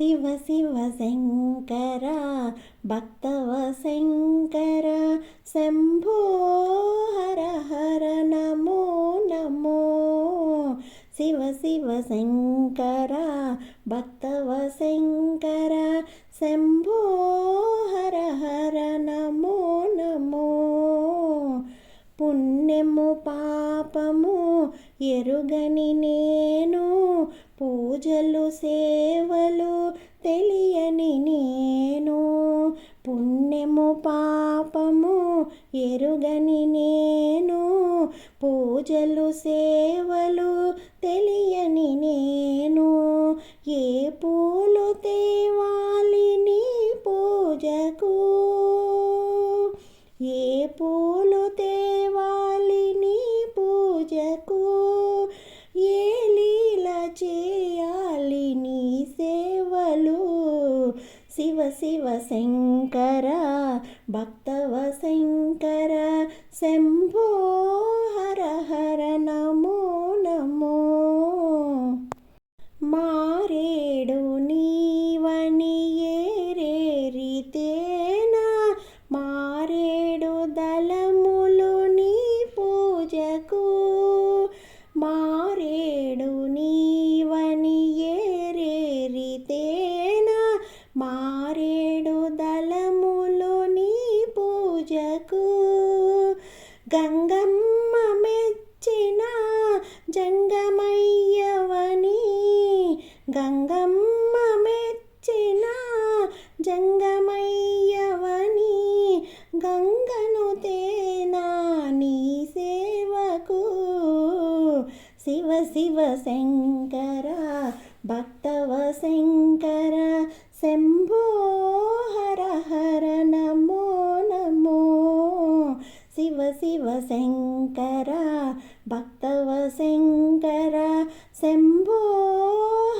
శివ శివ శంకర భక్తవ శంకర శంభో హర హర నమో నమో. శివ శివ శంకర భక్తవ శంకర శంభో హర హర నమో నమో. పుణ్యము పాపము ఎరుగని నేను, పూజలు సేవలు తెలియని నేను. పుణ్యము పాపము ఎరుగని నేను, పూజలు సేవలు తెలియని నేను. ఏ పూలు తేవాలి నీ పూజకు, ఏ పూలు తేవాలి నీ పూజకు, ఏ లీల చేయాలి నీ సేవలు. శివ శివ శంకర భక్తవ శంకర శంభో హర హర నమో నమో. మారేడు నీవని ఏరేరితేనా, మారేడు దళములు నీ పూజకు. మారేడు నీవని ఏరేరితేనా, మారేడు దళములు నీ పూజకు. గంగమ్మ మెచ్చిన జంగమయ్యవని, గంగమ్మ మెచ్చిన జంగమయ్యవని, గంగను తేనా నీ సేవకు. శివ శివ శంకర భక్తవ శంకర శంభో హర హర నమో నమో. శివ శివ శంకర భక్తవ శంకర శంభో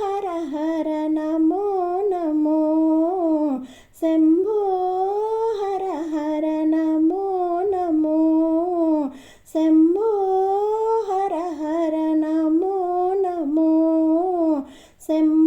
హర హర నమో నమో. శంభో హర హర నమో నమో. శంభో హర హర నమో నమో. శంభో